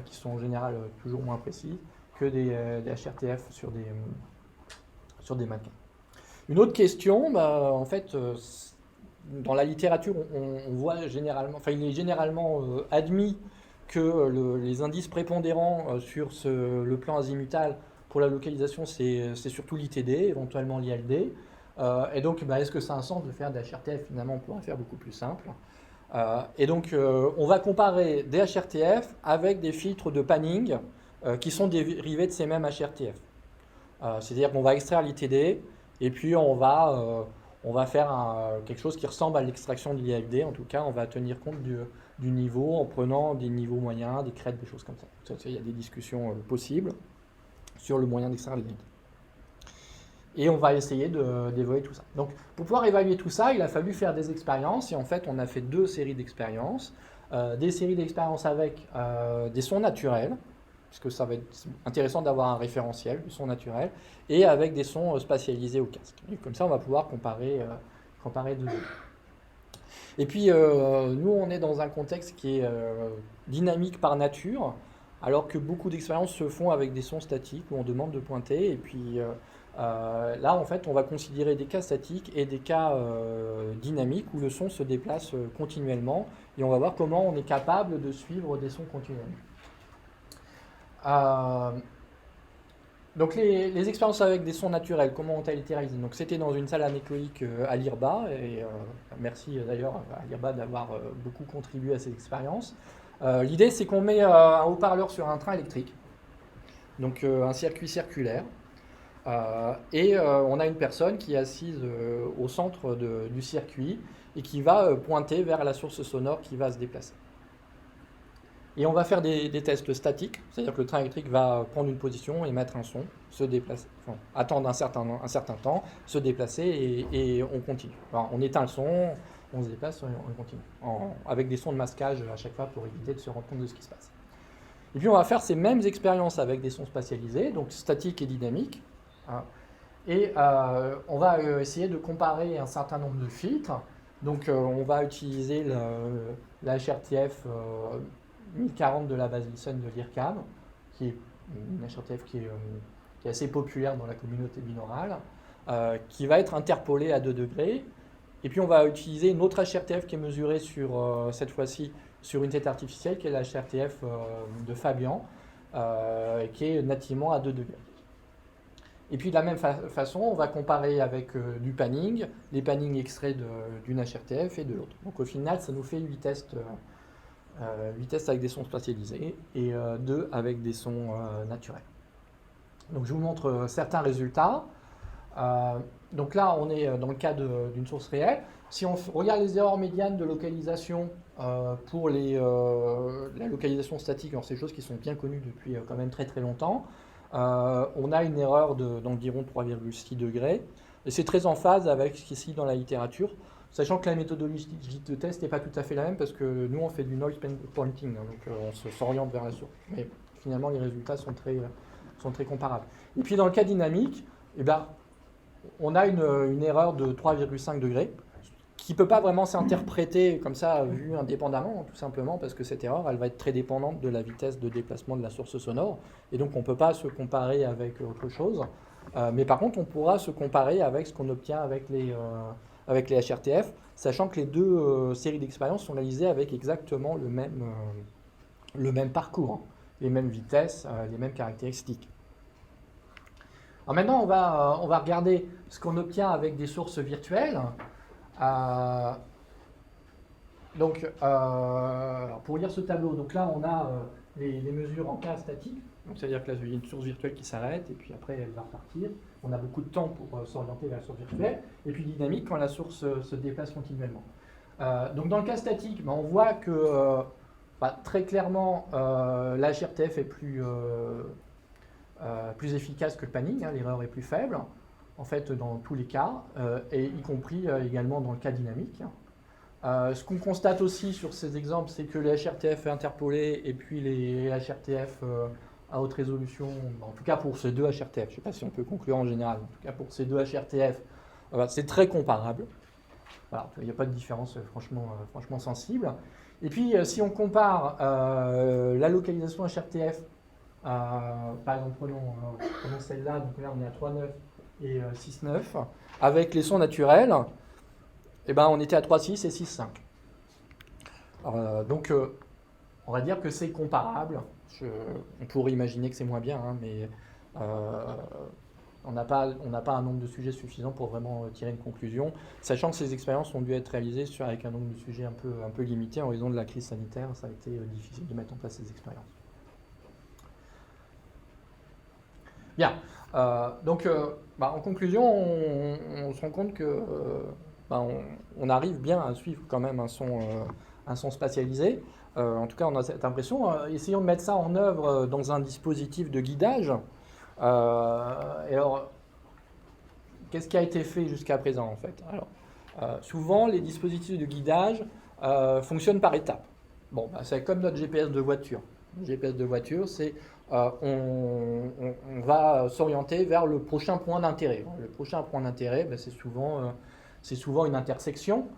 qui sont en général toujours moins précis que des HRTF sur des mannequins. Une autre question, en fait, dans la littérature, on voit généralement, il est généralement admis que les indices prépondérants sur le plan azimutal pour la localisation, c'est surtout l'ITD, éventuellement l'ILD. Et donc, est-ce que ça a un sens de faire des HRTF? Finalement, on pourrait faire beaucoup plus simple. Et donc, on va comparer des HRTF avec des filtres de panning qui sont dérivés de ces mêmes HRTF. C'est-à-dire qu'on va extraire l'ITD et puis on va faire quelque chose qui ressemble à l'extraction de l'ILD. En tout cas, on va tenir compte du niveau en prenant des niveaux moyens, des crêtes, des choses comme ça. Il y a des discussions possibles sur le moyen d'extraire l'ILD. Et on va essayer d'évaluer tout ça. Donc, pour pouvoir évaluer tout ça, il a fallu faire des expériences. Et en fait, on a fait deux séries d'expériences. Des séries d'expériences avec des sons naturels, puisque ça va être intéressant d'avoir un référentiel de sons naturels, et avec des sons spatialisés au casque. Et comme ça, on va pouvoir comparer deux. Et puis, nous, on est dans un contexte qui est dynamique par nature. alors que beaucoup d'expériences se font avec des sons statiques où on demande de pointer. Et puis là, en fait, on va considérer des cas statiques et des cas dynamiques où le son se déplace continuellement. Et on va voir comment on est capable de suivre des sons continuellement. Donc les expériences avec des sons naturels, comment ont-elles été réalisées? Donc c'était dans une salle anéchoïque à l'IRBA, et merci d'ailleurs à l'IRBA d'avoir beaucoup contribué à ces expériences. L'idée c'est qu'on met un haut-parleur sur un train électrique, donc un circuit circulaire, et on a une personne qui est assise au centre du circuit et qui va pointer vers la source sonore qui va se déplacer. Et on va faire des tests statiques, c'est-à-dire que le train électrique va prendre une position, émettre un son, se déplacer, enfin, attendre un certain temps, se déplacer et on continue. Alors, on éteint le son, on se déplace, on continue, avec des sons de masquage à chaque fois pour éviter de se rendre compte de ce qui se passe. Et puis on va faire ces mêmes expériences avec des sons spatialisés, donc statiques et dynamiques, hein, et on va essayer de comparer un certain nombre de filtres. Donc on va utiliser la HRTF 1040 de la base Listen de l'IRCAM, qui est une HRTF qui est assez populaire dans la communauté binaurale, qui va être interpolée à 2 degrés. Et puis on va utiliser une autre HRTF qui est mesurée sur, cette fois-ci sur une tête artificielle, qui est la HRTF de Fabian, qui est nativement à 2 degrés. Et puis de la même façon, on va comparer avec du panning, les pannings extraits d'une HRTF et de l'autre. Donc au final, ça nous fait 8 tests avec des sons spatialisés et 2 avec des sons naturels. Donc je vous montre certains résultats. Donc là, on est dans le cas d'une source réelle. Si on regarde les erreurs médianes de localisation pour la localisation statique, alors c'est des choses qui sont bien connues depuis quand même très très longtemps, on a une erreur d'environ 3,6 degrés. Et c'est très en phase avec ce qui est ici dans la littérature, sachant que la méthodologie de test n'est pas tout à fait la même parce que nous on fait du noise pointing, hein, donc on s'oriente vers la source. Mais finalement les résultats sont très comparables. Et puis dans le cas dynamique, eh ben, on a une erreur de 3,5 degrés qui ne peut pas vraiment s'interpréter comme ça vue indépendamment, tout simplement parce que cette erreur elle va être très dépendante de la vitesse de déplacement de la source sonore et donc on ne peut pas se comparer avec autre chose. Mais par contre on pourra se comparer avec ce qu'on obtient avec les HRTF, sachant que les 2 séries d'expériences sont réalisées avec exactement le même parcours, hein, les mêmes vitesses, les mêmes caractéristiques. Alors maintenant, on va regarder ce qu'on obtient avec des sources virtuelles. Donc, pour lire ce tableau, donc là, on a les mesures en cas statique. C'est-à-dire que là, il y a une source virtuelle qui s'arrête et puis après, elle va repartir. On a beaucoup de temps pour s'orienter vers la source virtuelle. Et puis dynamique quand la source se déplace continuellement. Donc dans le cas statique, on voit que très clairement, la HRTF est plus efficace que le panning, hein, l'erreur est plus faible, en fait, dans tous les cas, et y compris également dans le cas dynamique. Ce qu'on constate aussi sur ces exemples, c'est que les HRTF interpolés et puis les HRTF à haute résolution, en tout cas pour ces 2 HRTF, je ne sais pas si on peut conclure en général, en tout cas pour ces 2 HRTF, c'est très comparable. Voilà, il n'y a pas de différence franchement sensible. Et puis si on compare la localisation HRTF, par exemple prenons celle-là, donc là on est à 3,9 et 6,9, avec les sons naturels, eh ben, on était à 3,6 et 6,5. Donc on va dire que c'est comparable. On pourrait imaginer que c'est moins bien, hein, mais on n'a pas un nombre de sujets suffisant pour vraiment tirer une conclusion, sachant que ces expériences ont dû être réalisées avec un nombre de sujets un peu limité en raison de la crise sanitaire. Ça a été difficile de mettre en place ces expériences. Bien, donc en conclusion, on se rend compte que on arrive bien à suivre quand même un son spatialisé. En tout cas, on a cette impression. Essayons de mettre ça en œuvre dans un dispositif de guidage. Et alors, qu'est-ce qui a été fait jusqu'à présent en fait? Alors, souvent, les dispositifs de guidage fonctionnent par étapes. Bon, c'est comme notre GPS de voiture. Le GPS de voiture, c'est on va s'orienter vers le prochain point d'intérêt. Le prochain point d'intérêt, c'est souvent une intersection.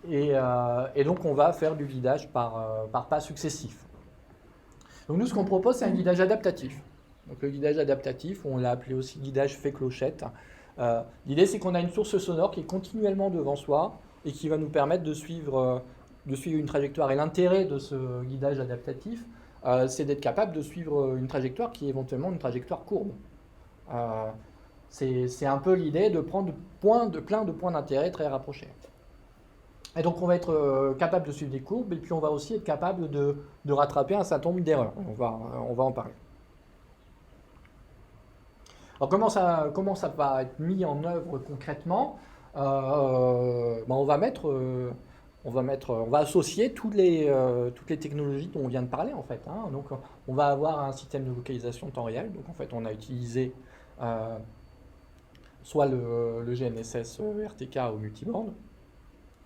Et donc on va faire du guidage par pas successifs. Donc nous, ce qu'on propose, c'est un guidage adaptatif. Donc le guidage adaptatif, on l'a appelé aussi guidage fait clochette. L'idée, c'est qu'on a une source sonore qui est continuellement devant soi et qui va nous permettre de suivre une trajectoire. Et l'intérêt de ce guidage adaptatif, c'est d'être capable de suivre une trajectoire qui est éventuellement une trajectoire courbe. C'est un peu l'idée de prendre plein de points d'intérêt très rapprochés. Et donc on va être capable de suivre des courbes et puis on va aussi être capable de rattraper un certain nombre d'erreurs. On va en parler. Alors comment ça va être mis en œuvre concrètement? On va associer toutes les technologies dont on vient de parler en fait. Hein. Donc on va avoir un système de localisation temps réel. Donc en fait on a utilisé soit le GNSS RTK au multiband,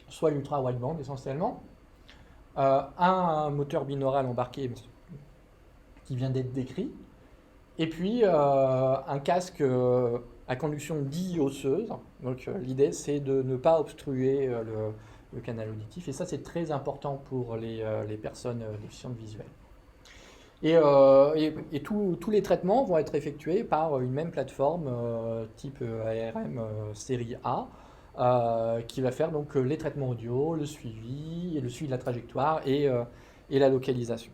soit l'ultra wideband essentiellement, un moteur binaural embarqué qui vient d'être décrit, et puis un casque à conduction di-osseuse. Donc l'idée c'est de ne pas obstruer le canal auditif, et ça c'est très important pour les personnes déficientes visuelles. Et tous les traitements vont être effectués par une même plateforme type ARM série A, qui va faire donc les traitements audio, le suivi de la trajectoire et la localisation.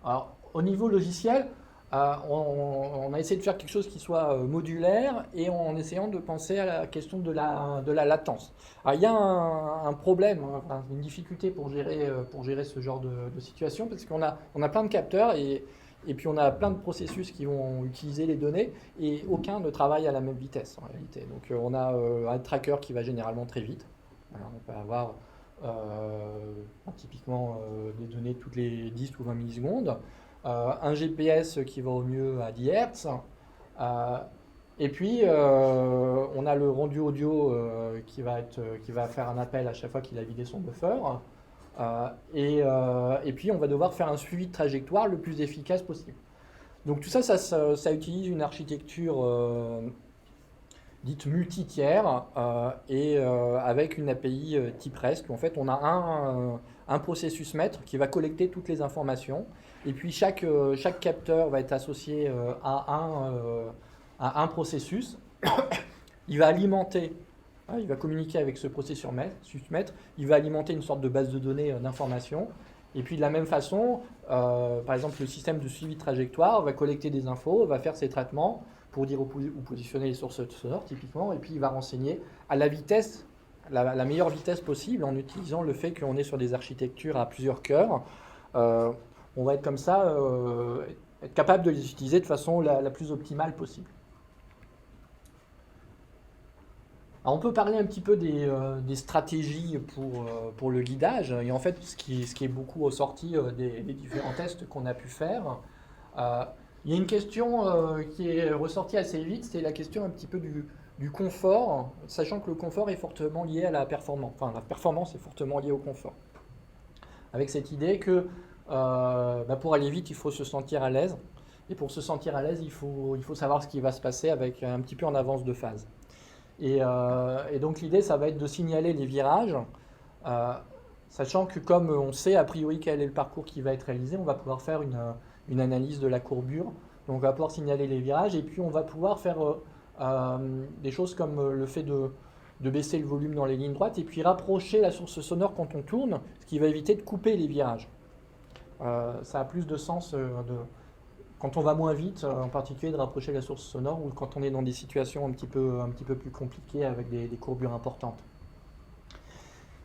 Alors, au niveau logiciel, on a essayé de faire quelque chose qui soit modulaire et en essayant de penser à la question de la latence. Alors, il y a un problème, une difficulté pour gérer ce genre de situation, parce qu'on a plein de capteurs et puis on a plein de processus qui vont utiliser les données et aucun ne travaille à la même vitesse en réalité. Donc on a un tracker qui va généralement très vite. Alors, on peut avoir typiquement des données toutes les 10 ou 20 millisecondes. Un GPS qui va au mieux à 10 Hz. Et puis on a le rendu audio qui va faire un appel à chaque fois qu'il a vidé son buffer. Et puis on va devoir faire un suivi de trajectoire le plus efficace possible. Donc tout ça, ça utilise une architecture dite multi-tiers et avec une API type REST. En fait, on a un processus maître qui va collecter toutes les informations et puis chaque capteur va être associé à un processus. Il va alimenter. Il va communiquer avec ce processus maître, il va alimenter une sorte de base de données d'informations. Et puis de la même façon, par exemple, le système de suivi de trajectoire va collecter des infos, va faire ses traitements pour dire où positionner les sources sonores typiquement, et puis il va renseigner à la vitesse, la meilleure vitesse possible en utilisant le fait qu'on est sur des architectures à plusieurs cœurs. On va être comme ça, être capable de les utiliser de façon la plus optimale possible. Alors on peut parler un petit peu des stratégies pour le guidage. Et en fait, ce qui est beaucoup ressorti des différents tests qu'on a pu faire, il y a une question qui est ressortie assez vite, c'est la question un petit peu du confort, sachant que le confort est fortement lié à la performance. Enfin, la performance est fortement liée au confort. Avec cette idée que pour aller vite, il faut se sentir à l'aise. Et pour se sentir à l'aise, il faut savoir ce qui va se passer avec un petit peu en avance de phase. Et donc l'idée, ça va être de signaler les virages, sachant que comme on sait a priori quel est le parcours qui va être réalisé, on va pouvoir faire une analyse de la courbure. Donc on va pouvoir signaler les virages et puis on va pouvoir faire des choses comme le fait de baisser le volume dans les lignes droites et puis rapprocher la source sonore quand on tourne, ce qui va éviter de couper les virages. Ça a plus de sens quand on va moins vite, en particulier de rapprocher la source sonore ou quand on est dans des situations un petit peu plus compliquées avec des courbures importantes.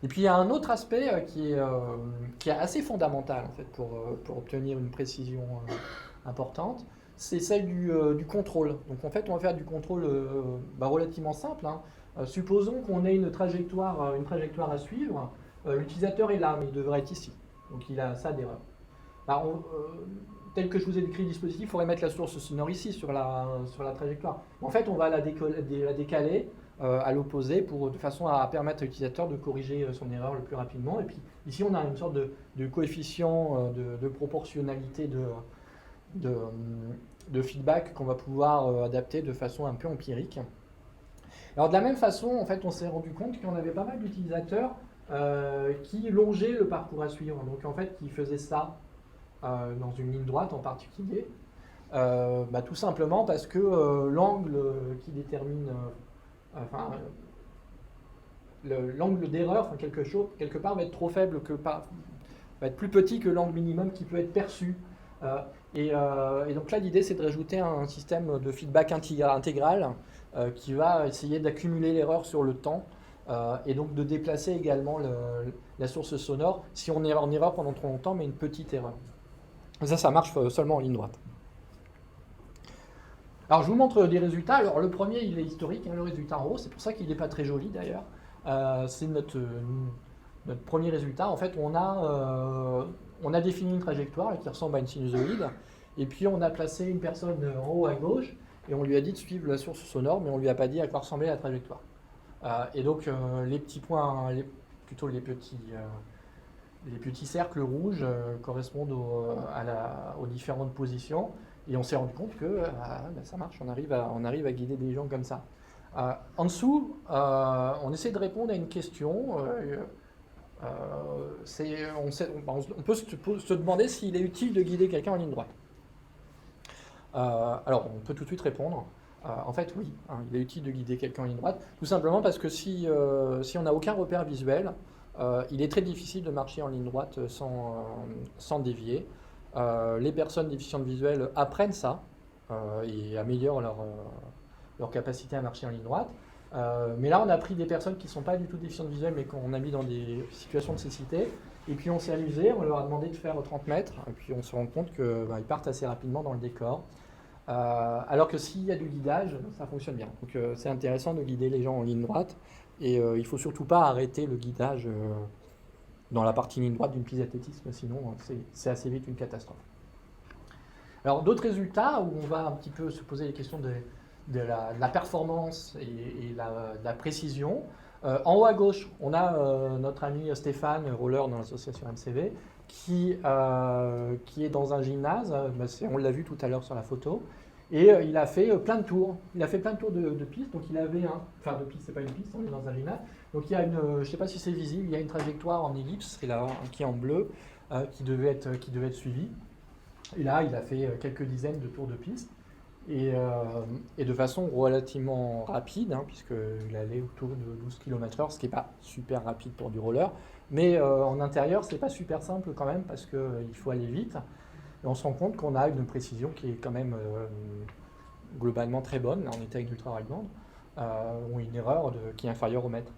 Et puis il y a un autre aspect qui est assez fondamental en fait, pour obtenir une précision importante, c'est celle du contrôle. Donc en fait on va faire du contrôle relativement simple. Hein. Supposons qu'on ait une trajectoire à suivre, l'utilisateur est là mais il devrait être ici. Donc il a ça d'erreur. Tel que je vous ai décrit le dispositif, il faudrait mettre la source sonore ici sur la trajectoire. En fait, on va la décaler à l'opposé de façon à permettre à l'utilisateur de corriger son erreur le plus rapidement. Et puis ici, on a une sorte de coefficient de proportionnalité de feedback qu'on va pouvoir adapter de façon un peu empirique. Alors de la même façon, en fait, on s'est rendu compte qu'on avait pas mal d'utilisateurs qui longeait le parcours à suivre. Donc en fait, qui faisait ça dans une ligne droite en particulier. Tout simplement parce que l'angle qui détermine, l'angle d'erreur, quelque part, va être trop faible, va être plus petit que l'angle minimum qui peut être perçu. Et donc là, l'idée, c'est de rajouter un système de feedback intégral qui va essayer d'accumuler l'erreur sur le temps et donc de déplacer également la source sonore si on est en erreur pendant trop longtemps, mais une petite erreur. Ça marche seulement en ligne droite. Alors, je vous montre des résultats. Alors, le premier, il est historique, le résultat en haut. C'est pour ça qu'il n'est pas très joli, d'ailleurs. C'est notre premier résultat. En fait, on a défini une trajectoire qui ressemble à une sinusoïde. Et puis, on a placé une personne en haut à gauche. Et on lui a dit de suivre la source sonore, mais on ne lui a pas dit à quoi ressemblait la trajectoire. Et donc, les petits points, plutôt les petits cercles rouges correspondent aux différentes positions. Et on s'est rendu compte que ça marche, on arrive à guider des gens comme ça. En dessous, on essaie de répondre à une question. On peut se demander s'il est utile de guider quelqu'un en ligne droite. Alors, on peut tout de suite répondre. En fait, oui, il est utile de guider quelqu'un en ligne droite, tout simplement parce que si on n'a aucun repère visuel, il est très difficile de marcher en ligne droite sans dévier. Les personnes déficientes visuelles apprennent ça et améliorent leur capacité à marcher en ligne droite. Mais là, on a pris des personnes qui ne sont pas du tout déficientes visuelles, mais qu'on a mis dans des situations de cécité. Et puis on s'est amusé, on leur a demandé de faire 30 mètres, et puis on se rend compte qu'ils partent assez rapidement dans le décor. Alors que s'il y a du guidage, ça fonctionne bien. Donc c'est intéressant de guider les gens en ligne droite, et il ne faut surtout pas arrêter le guidage dans la partie ligne droite d'une piste d'athlétisme, sinon c'est assez vite une catastrophe. Alors d'autres résultats où on va un petit peu se poser les questions de la performance et de la précision. En haut à gauche, on a notre ami Stéphane, roller dans l'association MCV, qui est dans un gymnase, on l'a vu tout à l'heure sur la photo, et il a fait plein de tours. Il a fait plein de tours de pistes, donc il avait de piste, c'est pas une piste, on est dans un gymnase. Donc il y a je ne sais pas si c'est visible, il y a une trajectoire en ellipse, c'est là qui est en bleu, qui devait être suivie. Et là, il a fait quelques dizaines de tours de piste, et de façon relativement rapide, puisqu'il allait autour de 12 km/h, ce qui n'est pas super rapide pour du roller. Mais en intérieur, c'est pas super simple quand même, parce qu'il faut aller vite. Et on se rend compte qu'on a une précision qui est quand même globalement très bonne. Là, on était avec d'ultra wideband, ou une erreur qui est inférieure au mètre.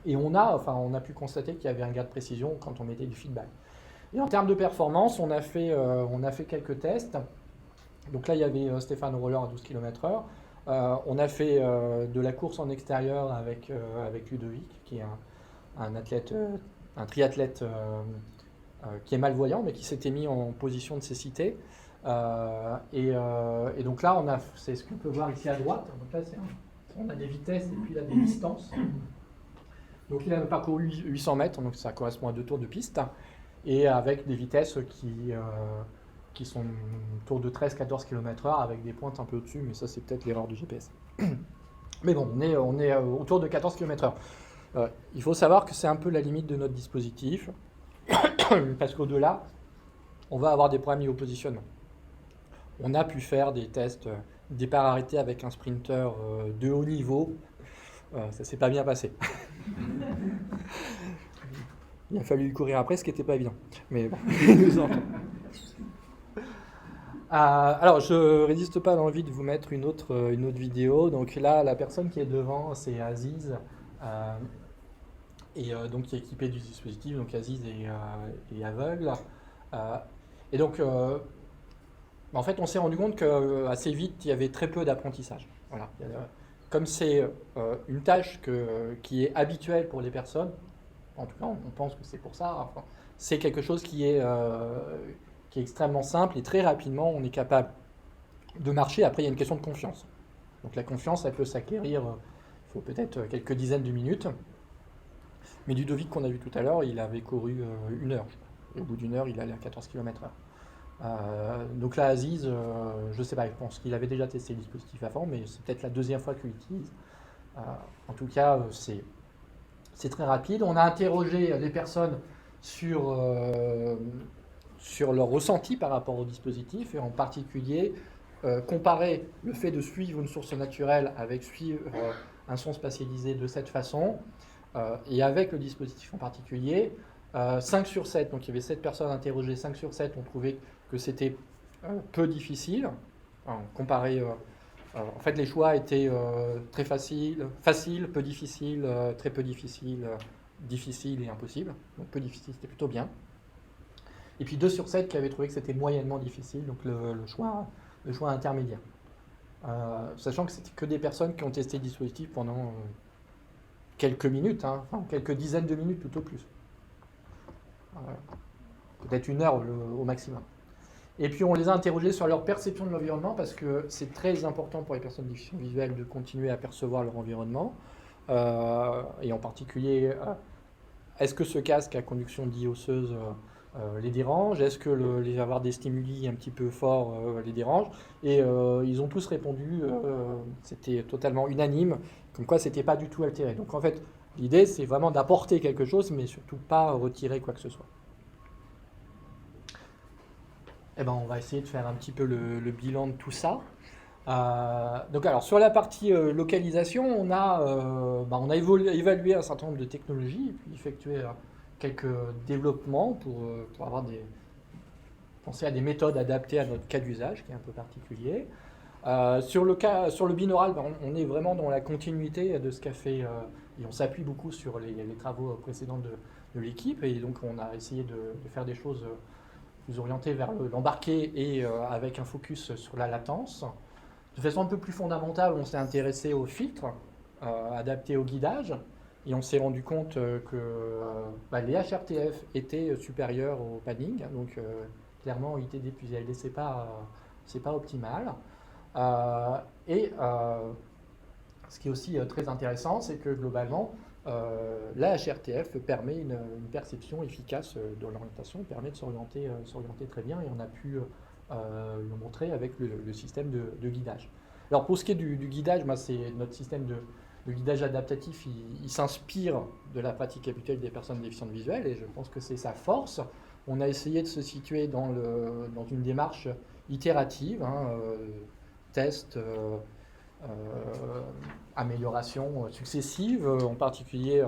Et on a pu constater qu'il y avait un gain de précision quand on mettait du feedback. Et en termes de performance, on a fait quelques tests. Donc là, il y avait Stéphane roller à 12 km/h. On a fait de la course en extérieur avec Ludovic, qui est un triathlète qui est malvoyant, mais qui s'était mis en position de cécité. Et donc là, c'est ce qu'on peut voir ici à droite. Donc là, on a des vitesses et puis là, des distances. Donc il a parcouru 800 mètres, donc ça correspond à 2 tours de piste, et avec des vitesses qui sont autour de 13-14 km/h avec des pointes un peu au-dessus, mais ça c'est peut-être l'erreur du GPS. Mais bon, on est autour de 14 km/h. Il faut savoir que c'est un peu la limite de notre dispositif, parce qu'au-delà, on va avoir des problèmes niveau positionnement. On a pu faire des tests départ arrêté avec un sprinter de haut niveau, ça s'est pas bien passé. Il a fallu courir après, ce qui n'était pas évident. Mais bon, nous en alors, je ne résiste pas à l'envie de vous mettre une autre vidéo. Donc là, la personne qui est devant, c'est Aziz, donc qui est équipé du dispositif. Donc Aziz est aveugle. Et donc, en fait, on s'est rendu compte qu'assez vite, il y avait très peu d'apprentissage. Voilà. Comme c'est une tâche qui est habituelle pour les personnes, en tout cas, on pense que c'est pour ça, c'est quelque chose qui est extrêmement simple, et très rapidement, on est capable de marcher. Après, il y a une question de confiance. Donc la confiance, elle peut s'acquérir, il faut peut-être quelques dizaines de minutes. Mais Ludovic, qu'on a vu tout à l'heure, il avait couru 1 heure. Et au bout d'1 heure, il allait à 14 km/h. Donc là, Aziz, je ne sais pas, je pense qu'il avait déjà testé le dispositif avant, mais c'est peut-être la 2e fois qu'il l'utilise. En tout cas, C'est très rapide. On a interrogé les personnes sur, sur leur ressenti par rapport au dispositif, et en particulier comparer le fait de suivre une source naturelle avec suivre un son spatialisé de cette façon, et avec le dispositif en particulier. 5 sur 7, donc il y avait 7 personnes interrogées, 5 sur 7 ont trouvé que c'était peu difficile. Comparé, en fait, les choix étaient très faciles, peu difficile, très peu difficile, difficile et impossible. Donc peu difficile, c'était plutôt bien. Et puis 2 sur 7 qui avaient trouvé que c'était moyennement difficile, donc le choix intermédiaire. Sachant que c'était que des personnes qui ont testé le dispositif pendant quelques minutes, hein, enfin quelques dizaines de minutes tout au plus. Peut-être 1 heure au maximum. Et puis on les a interrogés sur leur perception de l'environnement, parce que c'est très important pour les personnes de déficience visuelle de continuer à percevoir leur environnement. Et en particulier, est-ce que ce casque à conduction dite osseuse les dérange? Est-ce que avoir des stimuli un petit peu forts les dérange? Et ils ont tous répondu, c'était totalement unanime, comme quoi c'était pas du tout altéré. Donc en fait, l'idée c'est vraiment d'apporter quelque chose, mais surtout pas retirer quoi que ce soit. Eh ben, on va essayer de faire un petit peu le bilan de tout ça. Donc alors sur la partie localisation, on a évalué un certain nombre de technologies et puis effectué quelques développements pour penser à des méthodes adaptées à notre cas d'usage qui est un peu particulier. Sur le binaural, on est vraiment dans la continuité de ce qu'a fait, et on s'appuie beaucoup sur les travaux précédents de l'équipe, et donc on a essayé de faire des choses plus orientées vers l'embarqué et avec un focus sur la latence. De façon un peu plus fondamentale, on s'est intéressé aux filtres adaptés au guidage, et on s'est rendu compte que les HRTF étaient supérieurs au panning, donc clairement ITD plus ILD c'est pas optimal. Et ce qui est aussi très intéressant, c'est que globalement, la HRTF permet une perception efficace de l'orientation, permet de s'orienter très bien, et on a pu le montrer avec le système de guidage. Alors pour ce qui est du guidage, c'est notre système de guidage adaptatif, il s'inspire de la pratique habituelle des personnes déficientes visuelles, et je pense que c'est sa force. On a essayé de se situer dans une démarche itérative, test, amélioration successive, en particulier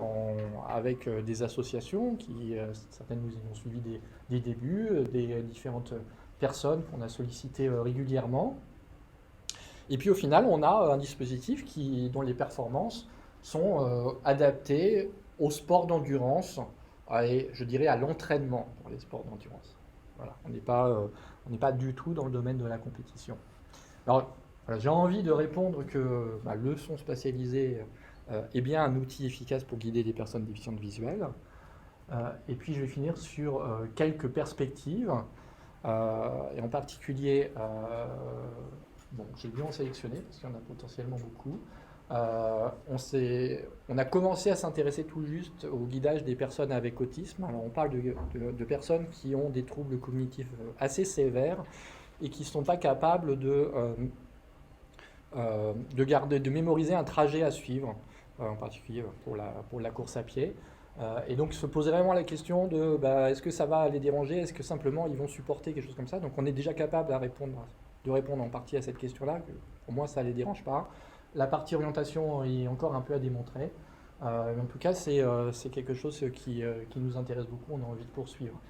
avec des associations qui, certaines nous ont suivis des débuts, des différentes personnes qu'on a sollicitées régulièrement. Et puis au final, on a un dispositif dont les performances sont adaptées au sport d'endurance et je dirais à l'entraînement pour les sports d'endurance. Voilà, on n'est pas du tout dans le domaine de la compétition. Alors, voilà, j'ai envie de répondre que le son spatialisé est bien un outil efficace pour guider les personnes déficientes visuelles. Et puis je vais finir sur quelques perspectives, et en particulier, j'ai dû en sélectionner parce qu'il y en a potentiellement beaucoup. On a commencé à s'intéresser tout juste au guidage des personnes avec autisme. Alors on parle de personnes qui ont des troubles cognitifs assez sévères et qui ne sont pas capables de mémoriser un trajet à suivre, en particulier pour la course à pied. Et donc se poser vraiment la question de est-ce que ça va les déranger, est-ce que simplement ils vont supporter quelque chose comme ça. Donc on est déjà capable de répondre en partie à cette question-là, que pour moi ça ne les dérange pas. La partie orientation est encore un peu à démontrer. Mais en tout cas, c'est quelque chose qui nous intéresse beaucoup, on a envie de poursuivre.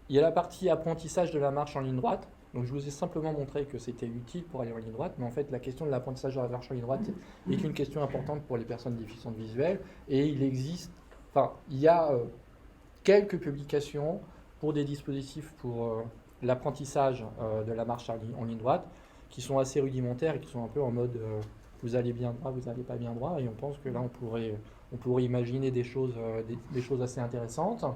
Il y a la partie apprentissage de la marche en ligne droite. Donc je vous ai simplement montré que c'était utile pour aller en ligne droite, mais en fait la question de l'apprentissage de la marche en ligne droite est une question importante pour les personnes déficientes visuelles, et il y a quelques publications pour des dispositifs pour l'apprentissage de la marche en ligne droite, qui sont assez rudimentaires et qui sont un peu en mode vous allez bien droit, vous n'allez pas bien droit, et on pense que là on pourrait imaginer des choses assez intéressantes.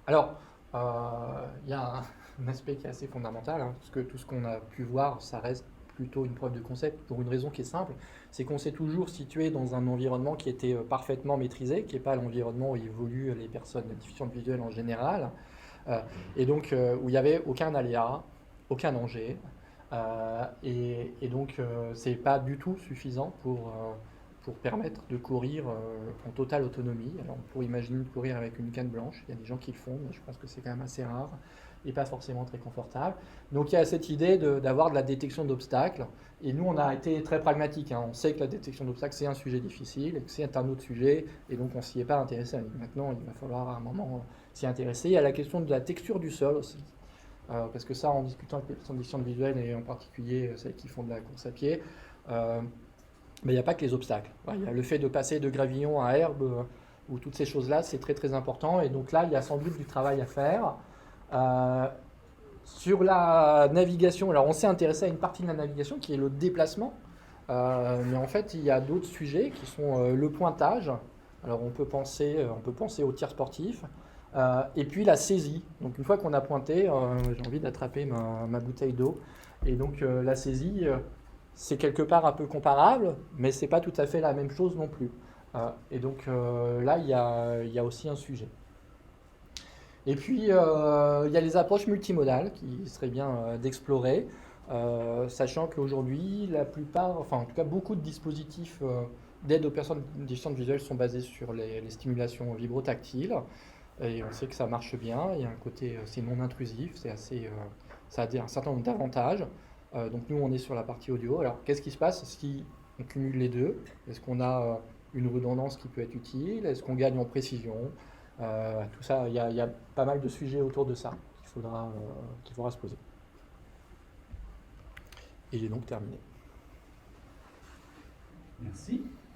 Alors, il y a un aspect qui est assez fondamental, parce que tout ce qu'on a pu voir, ça reste plutôt une preuve de concept, pour une raison qui est simple, c'est qu'on s'est toujours situé dans un environnement qui était parfaitement maîtrisé, qui n'est pas l'environnement où évoluent les personnes déficientes visuelles en général, et donc où il n'y avait aucun aléa, aucun danger, et donc c'est pas du tout suffisant pour permettre de courir en totale autonomie. Alors on pourrait imaginer de courir avec une canne blanche, il y a des gens qui le font, mais je pense que c'est quand même assez rare et pas forcément très confortable. Donc il y a cette idée d'avoir de la détection d'obstacles, et nous on a été très pragmatique, hein. On sait que la détection d'obstacles c'est un sujet difficile, et que c'est un autre sujet, et donc on s'y est pas intéressé. Maintenant il va falloir à un moment s'y intéresser. Il y a la question de la texture du sol aussi, parce que ça, en discutant avec les personnes déficientes visuelles, et en particulier celles qui font de la course à pied, mais il n'y a pas que les obstacles. Il y a le fait de passer de gravillon à herbe, ou toutes ces choses-là, c'est très très important. Et donc là, il y a sans doute du travail à faire. Sur la navigation, alors on s'est intéressé à une partie de la navigation qui est le déplacement. Mais en fait, il y a d'autres sujets qui sont le pointage. Alors on peut penser au tir sportif. Et puis la saisie. Donc une fois qu'on a pointé, j'ai envie d'attraper ma bouteille d'eau. Et donc la saisie, c'est quelque part un peu comparable, mais c'est pas tout à fait la même chose non plus. Et donc là, il y a aussi un sujet. Et puis il y a les approches multimodales qui seraient bien d'explorer, sachant qu'aujourd'hui, la plupart, enfin en tout cas beaucoup de dispositifs d'aide aux personnes déficientes visuelles sont basés sur les stimulations vibrotactiles. Et on sait que ça marche bien. Il y a un côté, c'est non intrusif, c'est assez, ça a un certain nombre d'avantages. Donc nous, on est sur la partie audio. Alors, qu'est-ce qui se passe si on cumule les deux? Est-ce qu'on a une redondance qui peut être utile? Est-ce qu'on gagne en précision? Tout ça, il y a pas mal de sujets autour de ça qu'il faudra se poser. Et j'ai donc terminé. Merci.